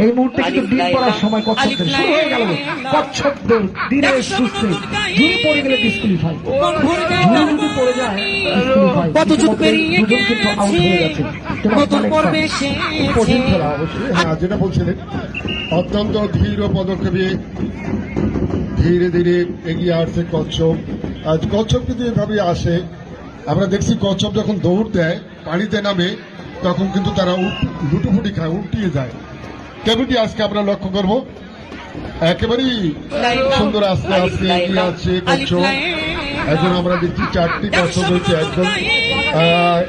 এই মুহূর্তে কিন্তু ডিম পড়ার সময় কচ্ছপদের শুরু হয়ে গেল। কচ্ছপদের ধীরে সুস্থে ঝুড়ি পড়ে গেলে ডিসকুয়ালিফাই, ঝুড়ি যদি পড়ে যায় ডিসকুয়ালিফাই। কত যুগ পেরিয়ে দুজন কিন্তু আউট হয়ে গেছে। নতুন পর্বে কঠিন খেলা অবশ্যই। হ্যাঁ, যেটা বলছিলেন অত্যন্ত ধীর পদক্ষেপে ধীরে ধীরে এগিয়ে আসছে কচ্ছপ। আজ কচ্ছপ কিন্তু এভাবে আসে। আমরা দেখছি কচ্ছপ যখন দৌড় দেয় পানিতে নামে তখন কিন্তু তারা লুটোপুটি খায়, উল্টিয়ে যায়। তেমনটি আজকে আমরা লক্ষ্য করব। একেবারেই সুন্দর আস্তে আস্তে এগিয়ে আসছে কচ্ছপ। এখন আমরা দেখছি 4টি কচ্ছপ রয়েছে, একজন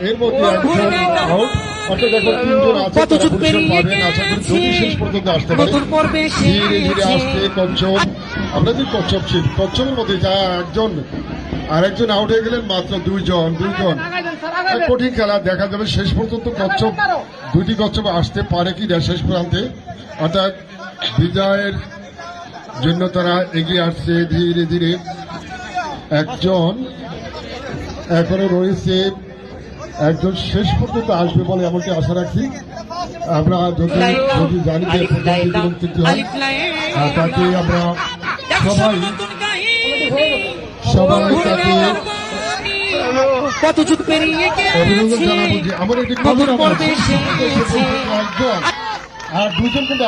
এর মধ্যে একজন আউট। অর্থাৎ এখন 3জন আছে, তারা পরিশ্রম পাবেন। আশা করি যদি শেষ পর্যন্ত আসতে পারে। ধীরে ধীরে আসছে কচ্ছপ। আমরা যে কচ্ছপ ছিল, কচ্ছপের মধ্যে যা একজন আর একজন আউট হয়ে গেলেন, মাত্র দুইজন। কঠিন খেলা, দেখা যাবে শেষ পর্যন্ত কচ্ছপ, 2টি কচ্ছপ আসতে পারে কি না শেষ প্রান্তে। অর্থাৎ বিজয়ের জন্য তারা এগিয়ে আসছে ধীরে ধীরে। একজন এখনো রয়েছে, একজন শেষ পর্যন্ত আসবে বলে এমনটি আশা রাখছি। আমরা যদি জানি যে প্রতিযোগিতা হয় তাকে আমরা সবাই তাকে কত যুগ পেরিয়ে অভিনন্দন জানাবো যে আমার একটি খবর আছে, একজন আর 2জন কিন্তু